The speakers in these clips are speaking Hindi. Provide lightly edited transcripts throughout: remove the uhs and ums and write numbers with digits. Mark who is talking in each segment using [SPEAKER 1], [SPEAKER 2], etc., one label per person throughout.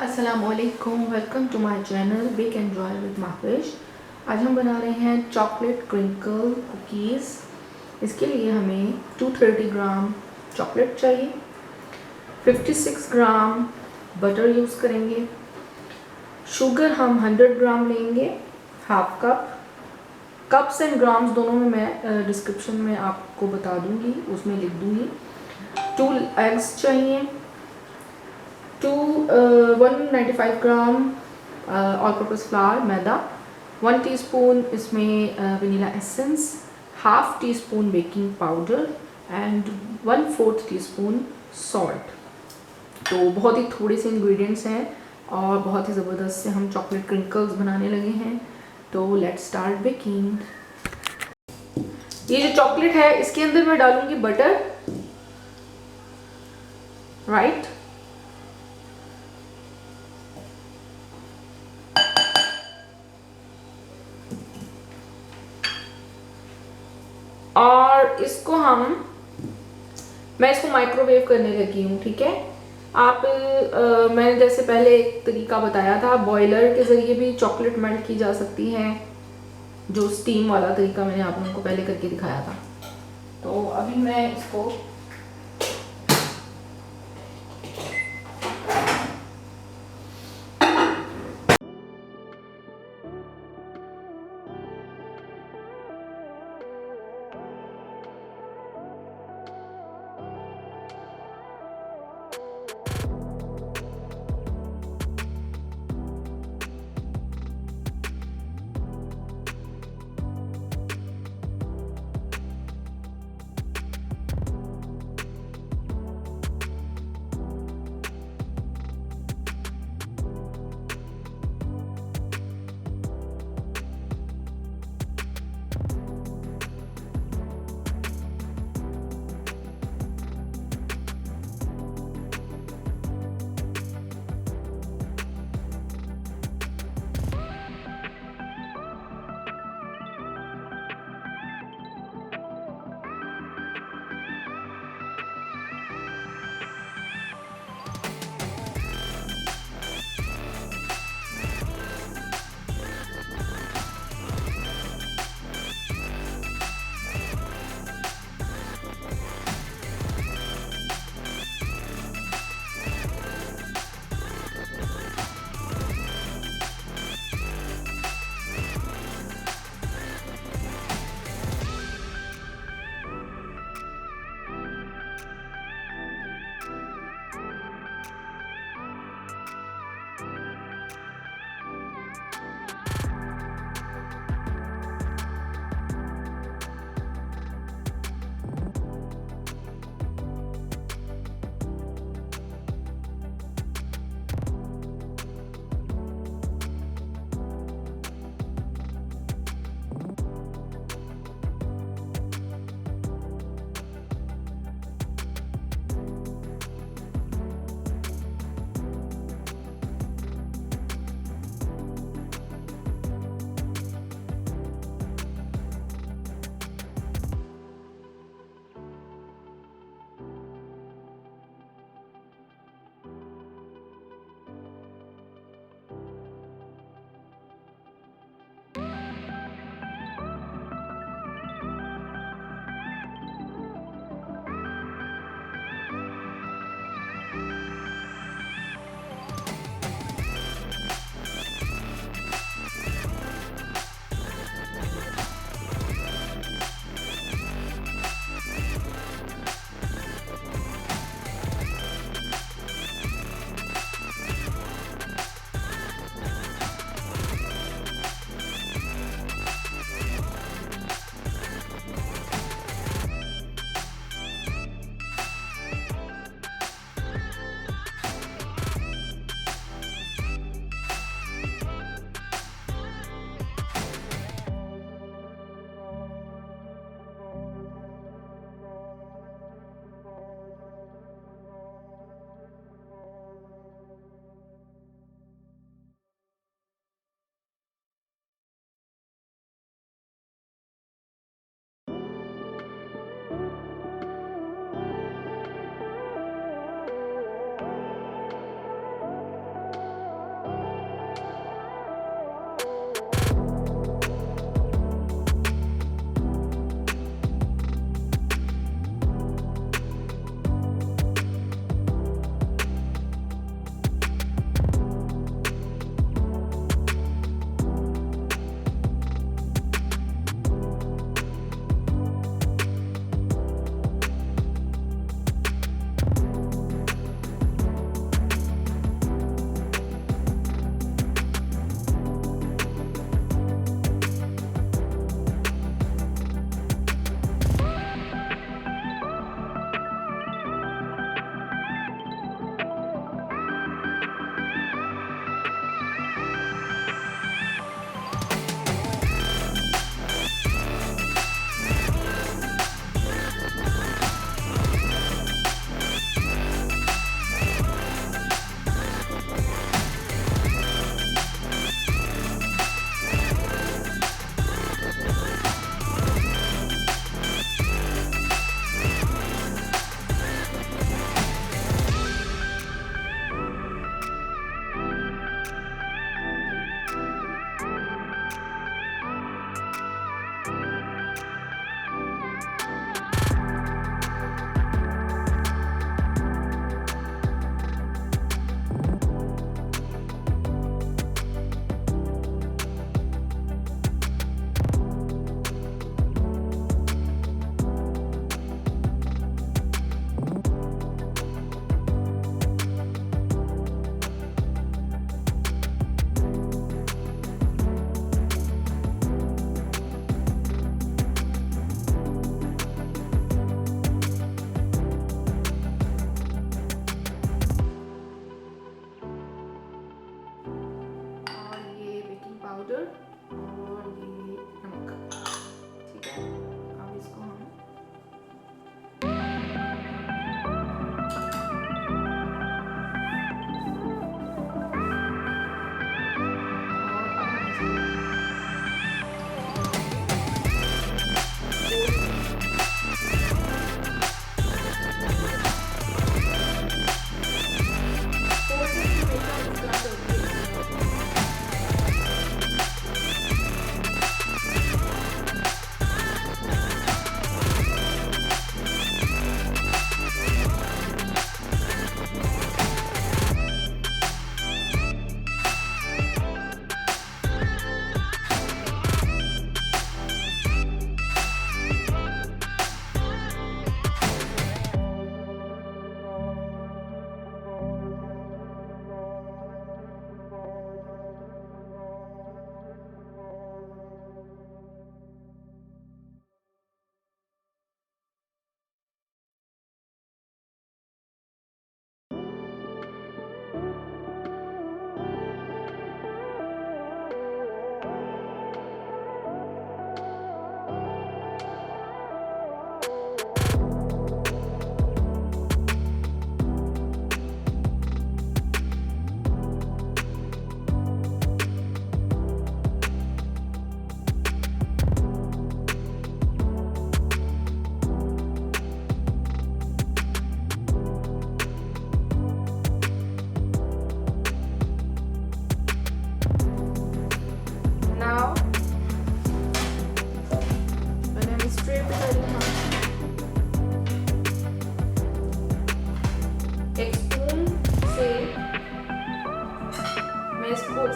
[SPEAKER 1] अस्सलामुअलैकुम, welcome to my channel bake and joy with Mafish. आज हम बना रहे हैं चॉकलेट क्रिंकल कुकीज़। इसके लिए हमें 230 ग्राम चॉकलेट चाहिए, 56 ग्राम बटर यूज़ करेंगे, शुगर हम 100 ग्राम लेंगे, half cup. Cups and grams दोनों में मैं डिस्क्रिप्शन में आपको बता दूंगी, उसमें लिख दूंगी। 2 एग्स चाहिए, 195 ग्राम ऑल पर्पस फ्लावर मैदा, 1 टीस्पून इसमें vanilla essence, half tea spoon baking powder and 1/4 teaspoon salt. तो बहुत ही थोड़े से इंग्रेडिएंट्स हैं और बहुत ही ज़बरदस्त से हम चॉकलेट क्रिंकल्स बनाने लगे हैं। तो लेट्स स्टार्ट बेकिंग। ये जो चॉकलेट है इसके अंदर मैं डालूंगी बटर, राइट। और इसको मैं इसको माइक्रोवेव करने लगी हूँ, ठीक है। आप मैंने जैसे पहले एक तरीका बताया था, बॉयलर के ज़रिए भी चॉकलेट मेल्ट की जा सकती है, जो स्टीम वाला तरीका मैंने आप लोगों को पहले करके दिखाया था। तो अभी मैं इसको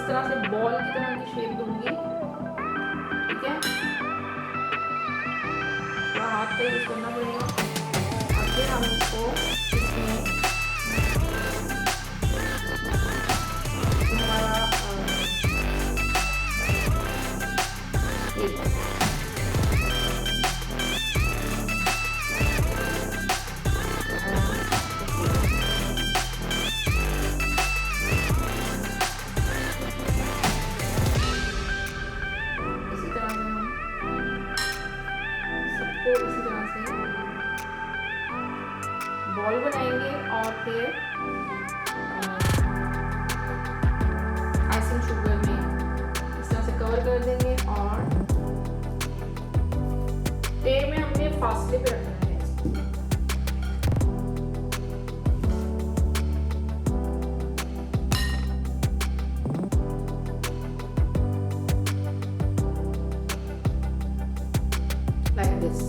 [SPEAKER 1] इस तरह से बॉल की तरह की शेप दूंगी, ठीक है। थोड़ा हाथ का यूज करना पड़ेगा और फिर हम इसको इसमें हमारा इसी तरह से बॉल बनाएंगे और फिर आइसिंग शुगर में इस तरह से कवर कर देंगे और ट्रे में हमने फासले पे रखना है इसको। Like this.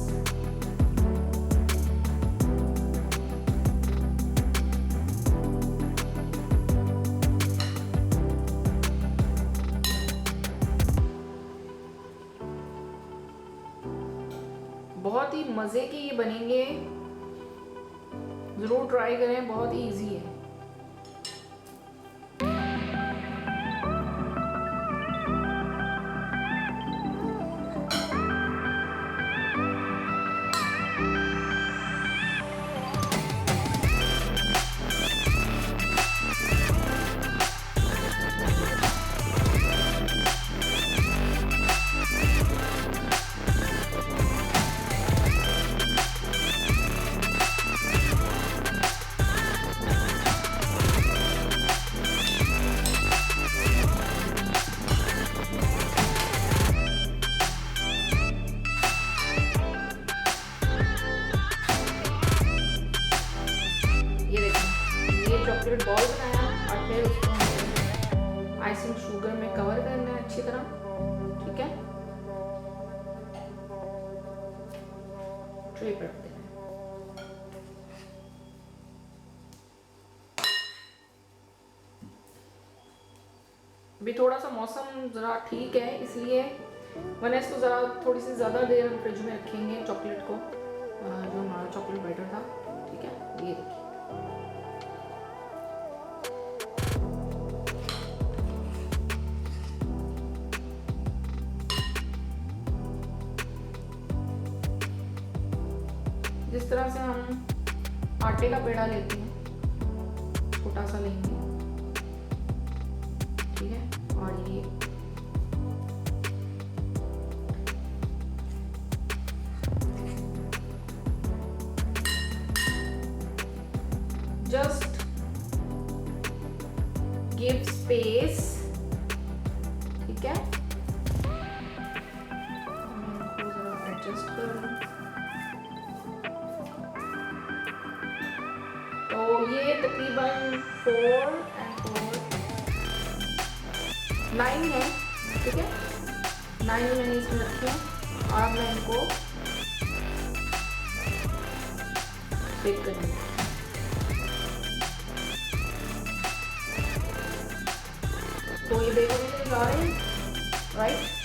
[SPEAKER 1] बहुत ही मज़े के ये बनेंगे, ज़रूर ट्राई करें, बहुत ही इजी है। चॉकलेट बॉल बनाया और फिर उसको आइसिंग शुगर में कवर करना है अच्छी तरह, ठीक है। ट्रे पर रख देना है। अभी थोड़ा सा मौसम ज़रा ठीक है, इसलिए मैंने इसको ज़रा थोड़ी सी ज़्यादा देर हम फ्रिज में रखेंगे चॉकलेट को, जो हमारा चॉकलेट बैटर था, ठीक है। ये देखिए जिस तरह से हम आटे का पेड़ा लेते हैं, छोटा सा लेंगे, ठीक है। और ये जस्ट गिव स्पेस, ठीक है। इनको जरा एडजस्ट कर लूं। तो ये तकरीबन 4 and 4 9 है, ठीक है। 9 मैंने इसमें रखे हैं और मैं इनको बेक करूँगी। तो ये बेक होने के लिए जा रहे हैं, राइट।